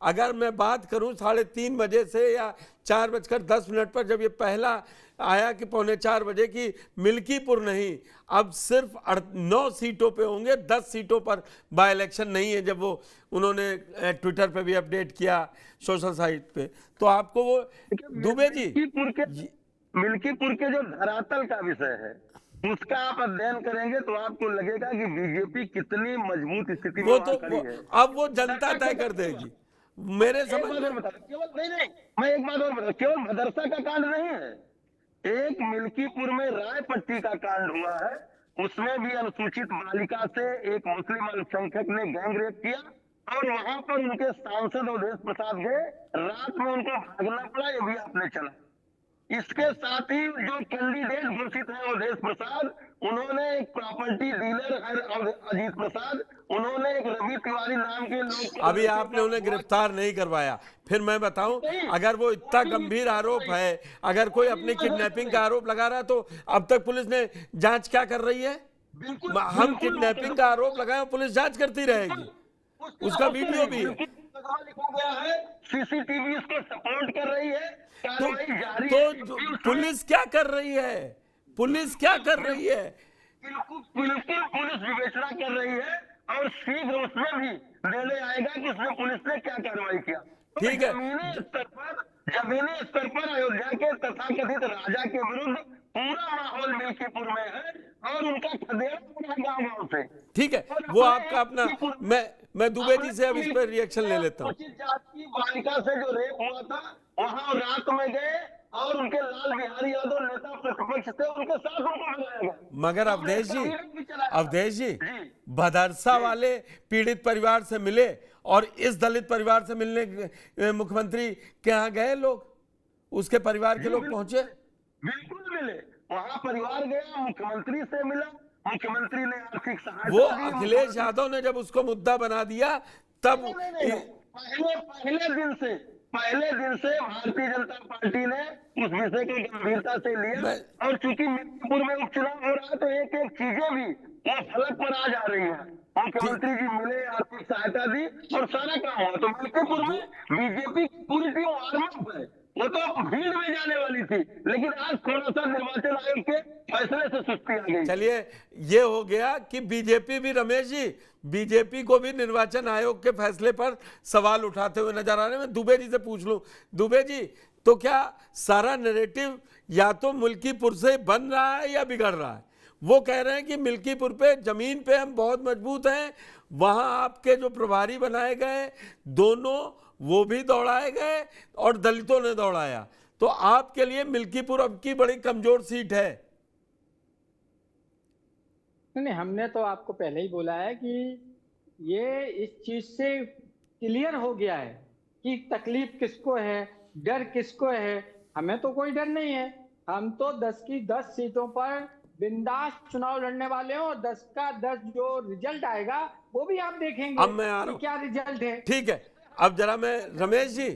अगर मैं बात करूं 3:30 बजे से या 4:10 पर, जब ये पहला आया कि 3:45 की मिल्कीपुर नहीं, अब सिर्फ 9 सीटों पे होंगे, 10 सीटों पर बाय इलेक्शन नहीं है, जब वो उन्होंने ट्विटर पे भी अपडेट किया, सोशल साइट पे। तो आपको वो दुबे जी, मिल्कीपुर के जो धरातल का विषय है उसका आप अध्ययन करेंगे तो आपको लगेगा कि बीजेपी कितनी मजबूत स्थिति में वो वहां तो खड़ी है। अब वो जनता तय कर देगी मेरे एक समझ बात में। और बता, केवल नहीं, मैं एक बात और बता, केवल भदरसा का कांड नहीं है, एक मिल्कीपुर में रायपट्टी का कांड हुआ है, उसमें भी अनुसूचित बालिका से एक मुस्लिम अल्पसंख्यक ने गैंग रेप किया और वहां पर उनके सांसद अवधेश प्रसाद गए, रात में उनको भागना पड़ा, ये भी आपने चला। इसके साथ ही जो कैंडिडेट घोषित है अवधेश प्रसाद, उन्होंने एक प्रॉपर्टी डीलर है अजीत प्रसाद, उन्होंने एक रवि तिवारी नाम के लोग, अभी आपने उन्हें गिरफ्तार नहीं करवाया। फिर मैं बताऊं, अगर वो इतना गंभीर आरोप है, अगर कोई अपनी किडनैपिंग का आरोप लगा रहा है, तो अब तक पुलिस ने जांच क्या कर रही है? हम किडनैपिंग का आरोप लगाए, पुलिस जांच करती रहेगी, उसका वीडियो भी है। लिखा गया है, सीसीटीवी इसको सपोर्ट कर रही है, कार्रवाई जारी तो है। पुलिस क्या कर रही है? पुलिस क्या कर रही है? बिल्कुल पुलिस विवेचना कर रही है और शीघ्र उसमें भी निर्णय आएगा कि उसमें पुलिस ने क्या कार्रवाई किया। ठीक है, जमीनी स्तर पर अयोध्या के तथाकथित राजा के विरुद्ध पूरा माहौल मिल्कीपुर में है और उनका खदेड़ा पूरा गांव से। ठीक है, वो आपका अपना, मैं दुबे जी से अब इस पर रिएक्शन ले लेता हूँ। जात की बालिका से जो रेप हुआ था, वहां रात में गए और उनके लाल बिहारी यादव नेता प्रतिपक्ष थे, उनके साथ उनको बुलाया गया। मगर अवधेश जी, भदरसा वाले पीड़ित परिवार से मिले और इस दलित परिवार से मिलने मुख्यमंत्री के यहाँ गए लोग, उसके परिवार के लोग पहुंचे? बिल्कुल मिले, वहां परिवार गया, मुख्यमंत्री से मिला, मुख्यमंत्री ने आर्थिक सहायता वो दी। अखिलेश यादव ने जब उसको मुद्दा बना दिया, तब पहले दिन से भारतीय जनता पार्टी ने उस विषय को गंभीरता से लिया और चूंकि मिल्कीपुर में उपचुनाव हो रहा है तो एक एक चीजें भी वो फलक पर आ जा रही है। मुख्यमंत्री जी मिले, आर्थिक सहायता दी और सारा काम हुआ। तो मिल्कीपुर में बीजेपी की पूरी टीम वार्म है, वो तो भीड़ में जाने वाली थी, लेकिन आज थोड़ा सा निर्वाचन आयोग के फैसले से सुस्ती आ गई। चलिए, ये हो गया कि बीजेपी भी, रमेश जी, बीजेपी को भी निर्वाचन आयोग के फैसले पर सवाल उठाते हुए नजर आ रहे हैं। मैं दुबे जी से पूछ लूं, दुबे जी, तो क्या सारा नैरेटिव या तो मिल्कीपुर से बन रहा है या बिगड़ रहा है? वो कह रहे हैं कि मिल्कीपुर पे, जमीन पे हम बहुत मजबूत हैं, वहां आपके जो प्रभारी बनाए गए दोनों, वो भी दौड़ाए गए और दलितों ने दौड़ाया, तो आपके लिए मिल्कीपुर अब की बड़ी कमजोर सीट है। नहीं, हमने तो आपको पहले ही बोला है कि ये इस चीज से क्लियर हो गया है कि तकलीफ किसको है, डर किसको है। हमें तो कोई डर नहीं है, हम तो 10 की 10 सीटों पर बिंदास चुनाव लड़ने वाले हैं और 10 का 10 जो रिजल्ट आएगा वो भी आप देखेंगे। अब मैं आ रहा हूं, क्या रिजल्ट है। ठीक है, अब जरा मैं, रमेश जी,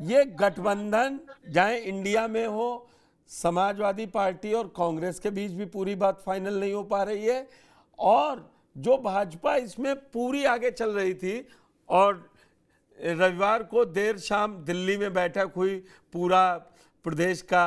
ये गठबंधन चाहे इंडिया में हो, समाजवादी पार्टी और कांग्रेस के बीच भी पूरी बात फाइनल नहीं हो पा रही है, और जो भाजपा इसमें पूरी आगे चल रही थी, और रविवार को देर शाम दिल्ली में बैठक हुई, पूरा प्रदेश का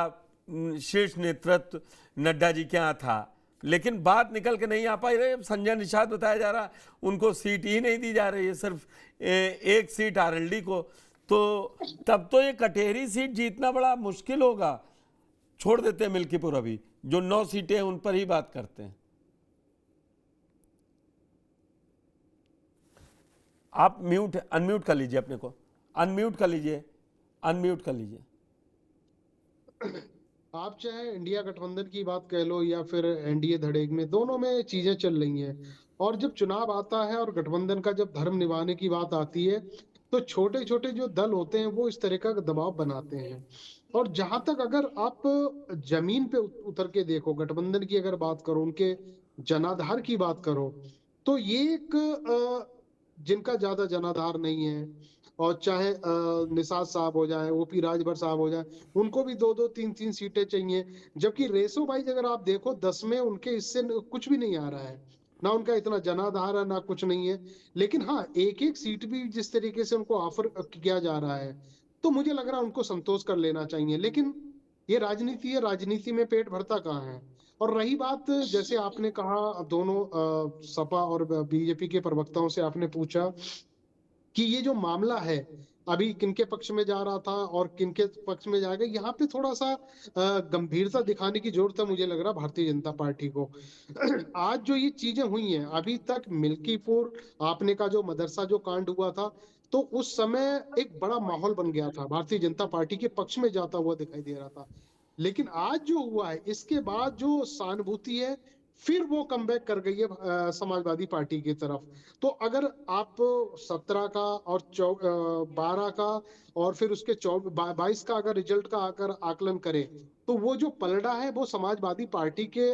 शीर्ष नेतृत्व नड्डा जी के यहाँ था, लेकिन बात निकल के नहीं आ पाई रही। संजय निषाद बताया जा रहा, उनको सीट ही नहीं दी जा रही है, सिर्फ एक सीट आरएलडी को, तो तब तो ये कटेरी सीट जीतना बड़ा मुश्किल होगा। छोड़ देते हैं मिल्कीपुर, अभी जो 9 सीटें हैं उन पर ही बात करते हैं। आप अनम्यूट कर लीजिए, अपने को अनम्यूट कर लीजिए, अनम्यूट कर लीजिए। आप चाहे इंडिया गठबंधन की बात कह लो या फिर एनडीए धड़ेग में, दोनों में चीजें चल रही हैं। और जब चुनाव आता है और गठबंधन का जब धर्म निभाने की बात आती है, तो छोटे छोटे जो दल होते हैं वो इस तरह का दबाव बनाते हैं। और जहां तक अगर आप जमीन पे उतर के देखो, गठबंधन की अगर बात करो, उनके जनाधार की बात करो, तो ये एक जिनका ज्यादा जनाधार नहीं है, और चाहे निषाद साहब हो जाए, ओपी राजभर साहब हो जाए, उनको भी 2-2 3-3 सीटें चाहिए, जबकि रेसो वाइज अगर आप देखो 10 में उनके इससे कुछ भी नहीं आ रहा है। ना उनका इतना जनाधार है, ना कुछ नहीं है। लेकिन हाँ, एक एक सीट भी जिस तरीके से उनको ऑफर किया जा रहा है, तो मुझे लग रहा है उनको संतोष कर लेना चाहिए। लेकिन ये राजनीति है, राजनीति में पेट भरता कहाँ है। और रही बात, जैसे आपने कहा, दोनों सपा और बीजेपी के प्रवक्ताओं से आपने पूछा कि ये जो मामला है अभी किनके पक्ष में जा रहा था और किनके पक्ष में जाएगा, यहाँ पे थोड़ा सा गंभीरता दिखाने की जरूरत है, मुझे लग रहा भारतीय जनता पार्टी को। आज जो ये चीजें हुई हैं, अभी तक मिल्कीपुर आपने का जो मदरसा जो कांड हुआ था, तो उस समय एक बड़ा माहौल बन गया था, भारतीय जनता पार्टी के पक्ष में जाता हुआ दिखाई दे रहा था। लेकिन आज जो हुआ है, इसके बाद जो सहानुभूति है, फिर वो कमबैक कर गई है समाजवादी पार्टी की तरफ। तो अगर आप 17 का और 12 का और फिर उसके 22 का अगर रिजल्ट का अगर आकलन करें, तो वो जो पलड़ा है वो समाजवादी पार्टी के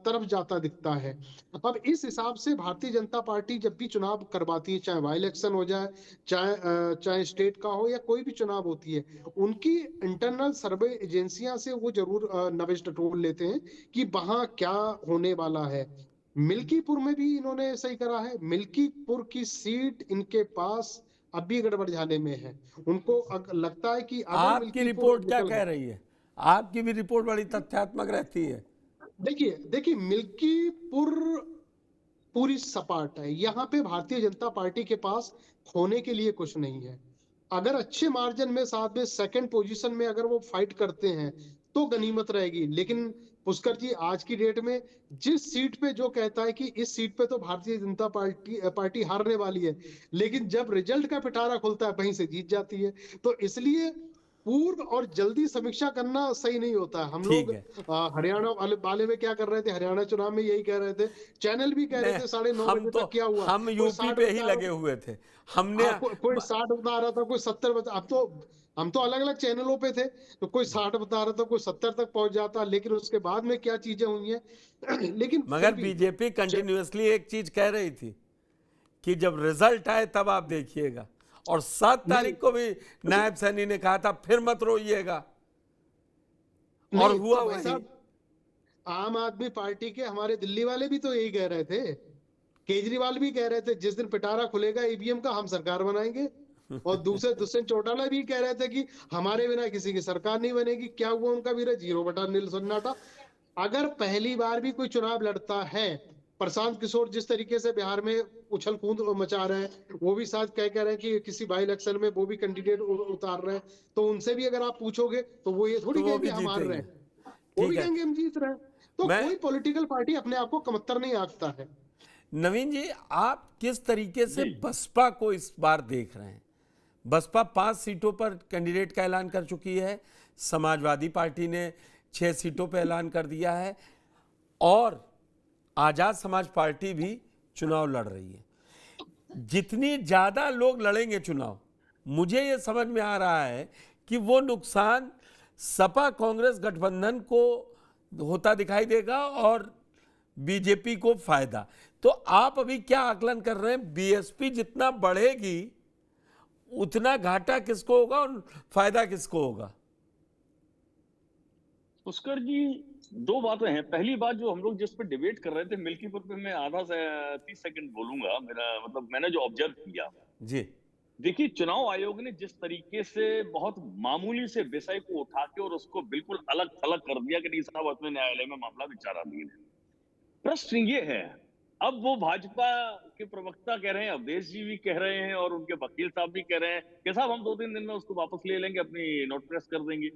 तरफ जाता दिखता है। अब इस हिसाब से भारतीय जनता पार्टी जब भी चुनाव करवाती है, चाहे बाई इलेक्शन हो जाए, चाहे स्टेट का हो या कोई भी चुनाव होती है, उनकी इंटरनल सर्वे एजेंसियां से वो जरूर नवेश टटोल लेते हैं कि वहां क्या होने वाला है। मिल्कीपुर में भी इन्होंने सही करा है, मिल्कीपुर की सीट इनके पास अभी गड़बड़झाने में है। उनको लगता है कि अगर आपकी मिल्कीपुर रिपोर्ट क्या निकल कह गया, रही है? आपकी भी रिपोर्ट बड़ी तथ्यात्मक रहती है। देखिए मिल्कीपुर पूरी सपाट है, यहाँ पे भारतीय जनता पार्टी के पास खोने के लिए कुछ नहीं है। अगर अच्छे मार्जिन में साथ में सेकंड पोजीशन में अगर वो फाइट करते हैं तो गनीमत रहेगी। लेकिन पुष्कर जी, आज की डेट में जिस सीट पे जो कहता है कि इस सीट पे तो भारतीय जनता पार्टी हारने वाली है, लेकिन जब रिजल्ट का पिटारा खुलता है वहीं से जीत जाती है। तो इसलिए पूर्व और जल्दी समीक्षा करना सही नहीं होता। हम ठीक लोग है। हरियाणा वाले में क्या कर रहे थे, हरियाणा चुनाव में यही कह रहे थे, चैनल भी कह रहे थे 9:30 हम बजे तो तक क्या हुआ, हम कोई यूपी 60 पे ही बता लगे रहा हुए थे। हमने था, कोई 60 बता रहा था, कोई 70 बता। अब तो हम तो अलग अलग चैनलों पे थे, तो कोई 60 बता रहा था, कोई 70 तक पहुंच जाता। लेकिन उसके बाद में क्या चीजें हुई हैं लेकिन फिर मगर भी बीजेपी कंटिन्यूअसली एक चीज कह रही थी कि जब रिजल्ट आए तब आप देखिएगा, और 7 तारीख को भी नायब सैनी ने कहा था फिर मत रोइएगा, और नहीं, हुआ तो भाई वही। साहब, आम आदमी पार्टी के हमारे दिल्ली वाले भी तो यही कह रहे थे, केजरीवाल भी कह रहे थे जिस दिन पिटारा खुलेगा ईवीएम का हम सरकार बनाएंगे। और दूसरे दुष्यंत चौटाला भी कह रहे थे कि हमारे बिना किसी की सरकार नहीं बनेगी। क्या हुआ उनका भी? 0/0 सन्नाटा। अगर पहली बार भी कोई चुनाव लड़ता है, प्रशांत किशोर जिस तरीके से बिहार में उछल कूद मचा रहे हैं, वो भी साथ कह रहे हैं कि किसी बाई इलेक्शन में वो भी कैंडिडेट उतार रहे हैं, तो उनसे भी अगर आप पूछोगे तो वो ये थोड़ी तो वो कहेंगे भी हम हार रहे जीतेंगे। हैं, वो भी ठीक है। कहेंगे हम जीत रहे हैं। तो मैं कोई पॉलिटिकल पार्टी अपने आप को कमतर नहीं आंकता है। नवीन जी, आप किस तरीके से बसपा को इस बार देख रहे हैं? बसपा 5 सीटों पर कैंडिडेट का ऐलान कर चुकी है, समाजवादी पार्टी ने 6 सीटों पर ऐलान कर दिया है, और आजाद समाज पार्टी भी चुनाव लड़ रही है। जितनी ज्यादा लोग लड़ेंगे चुनाव, मुझे ये समझ में आ रहा है कि वो नुकसान सपा कांग्रेस गठबंधन को होता दिखाई देगा और बीजेपी को फायदा। तो आप अभी क्या आकलन कर रहे हैं? बीएसपी जितना बढ़ेगी उतना घाटा किसको होगा और फायदा किसको होगा? पुष्कर जी, 2 बातें हैं। पहली बात, जो हम लोग जिस पे डिबेट कर रहे थे मिल्कीपुर पे, मैं आधा से 30 सेकंड बोलूंगा। मेरा मतलब, मैंने जो ऑब्जर्व किया, जी देखिए, चुनाव आयोग ने जिस तरीके से बहुत मामूली से विषय को उठा के और उसको बिल्कुल अलग थलग कर दिया कि नहीं साहब, अपने न्यायालय में मामला विचाराधीन है। प्रश्न ये है, अब वो भाजपा के प्रवक्ता कह रहे हैं, अवधेश जी भी कह रहे हैं और उनके वकील साहब भी कह रहे हैं कि साहब हम 2-3 दिन में उसको वापस ले लेंगे, अपनी नोट प्रेस कर देंगे।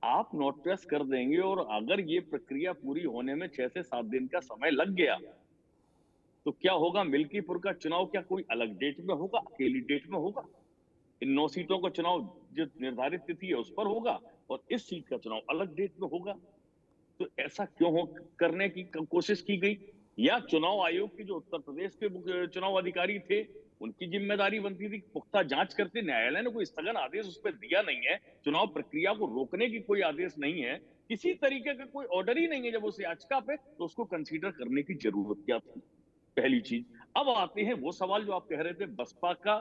आप नोट प्रेस कर देंगे, और अगर ये प्रक्रिया पूरी होने में 6 से 7 दिन का समय लग गया, तो क्या होगा? मिल्कीपुर का चुनाव क्या कोई अलग डेट में होगा, अकेली डेट में होगा? इन 9 सीटों का चुनाव जो निर्धारित तिथि है उस पर होगा, और इस सीट का चुनाव अलग डेट में होगा। तो ऐसा क्यों करने की कोशिश की गई? या चुनाव आयोग के जो उत्तर प्रदेश के चुनाव अधिकारी थे, उनकी जिम्मेदारी बनती थी पुख्ता जांच करते। न्यायालय ने कोई स्थगन आदेश उस पर दिया नहीं है, चुनाव प्रक्रिया को रोकने की कोई आदेश नहीं है, किसी तरीके का कोई ऑर्डर ही नहीं है। जब उस याचिका पे, तो उसको कंसीडर करने की जरूरत क्या थी? पहली चीज। अब आते हैं वो सवाल जो आप कह रहे थे, बसपा का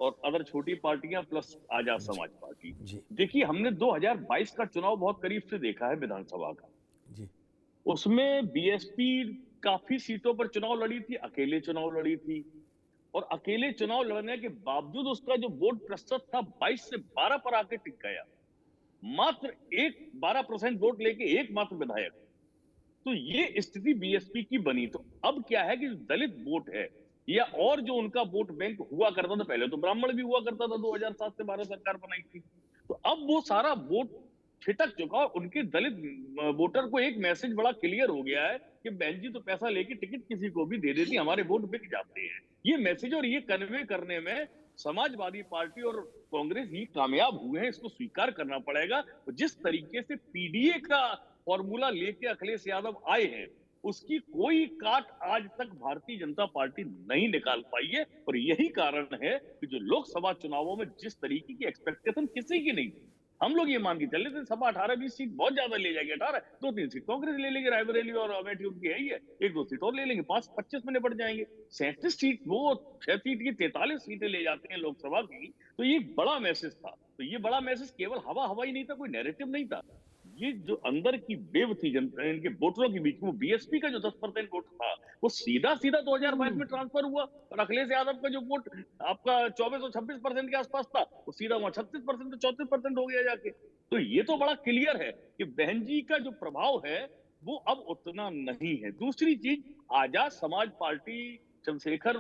और अदर छोटी पार्टियां प्लस आजाद समाज पार्टी। देखिए, हमने 2022 का चुनाव बहुत करीब से देखा है, विधानसभा का। जी। उसमें बीएसपी काफी सीटों पर चुनाव लड़ी थी, अकेले चुनाव लड़ी थी, और अकेले चुनाव लड़ने के बावजूद उसका जो वोट प्रतिशत था 22 से 12 पर आके टिक गया। मात्र 12% वोट लेके एकमात्र विधायक। तो ये स्थिति बीएसपी की बनी। तो अब क्या है कि दलित वोट है या और जो उनका वोट बैंक हुआ करता था, पहले तो ब्राह्मण भी हुआ करता था, 2007 से 12 सरकार बनाई थी, तो अब वो सारा वोट छिटक चुका और उनके दलित वोटर को एक मैसेज बड़ा क्लियर हो गया है कि बहन जी तो पैसा लेके टिकट किसी को भी दे देती, हमारे वोट बिक जाते हैं। ये मैसेज और ये कन्वे करने में समाजवादी पार्टी और कांग्रेस ही कामयाब हुए हैं, इसको स्वीकार करना पड़ेगा। जिस तरीके से पीडीए का फॉर्मूला लेके अखिलेश यादव आए हैं, उसकी कोई काट आज तक भारतीय जनता पार्टी नहीं निकाल पाई है। और यही कारण है कि जो लोकसभा चुनावों में जिस तरीके की एक्सपेक्टेशन किसी की नहीं थी, हम लोग ये मान के चले थे सभा 18-20 सीट बहुत ज्यादा ले जाएगी, 18 2-3 सीट कांग्रेस ले लेगी, रायबरेली और अमेठी उनकी है ही है, 1-2 सीट और ले लेंगे, 5-25 में निपट जाएंगे। 37 सीट, वो 6 सीट की 43 सीटें ले जाते हैं लोकसभा की। तो ये बड़ा मैसेज था। तो ये बड़ा मैसेज केवल हवा ही नहीं था, कोई नैरेटिव नहीं था। ये जो अंदर की वेव थी जनता इनके वोटरों के बीच में, वो बीएसपी का जो 10% वोट था वो सीधा 2022 में ट्रांसफर हुआ, और अखिलेश यादव का जो वोट आपका 24 और 26% के आसपास था, वो सीधा वहां 36% तो 34% हो गया जाके। तो ये तो बड़ा क्लियर है कि बहन जी का जो प्रभाव है वो अब उतना नहीं है। दूसरी चीज, आजाद समाज पार्टी, चंद्रशेखर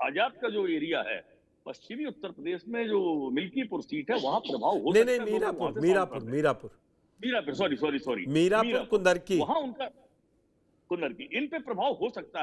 आजाद का जो एरिया है पश्चिमी उत्तर प्रदेश में, जो मिल्कीपुर सीट है, वहां प्रभाव हो सकता है। मीरापुर, सॉरी मीरापुर कुंदरकी, वहां उनका कुंदरकी इन पे प्रभाव हो सकता है।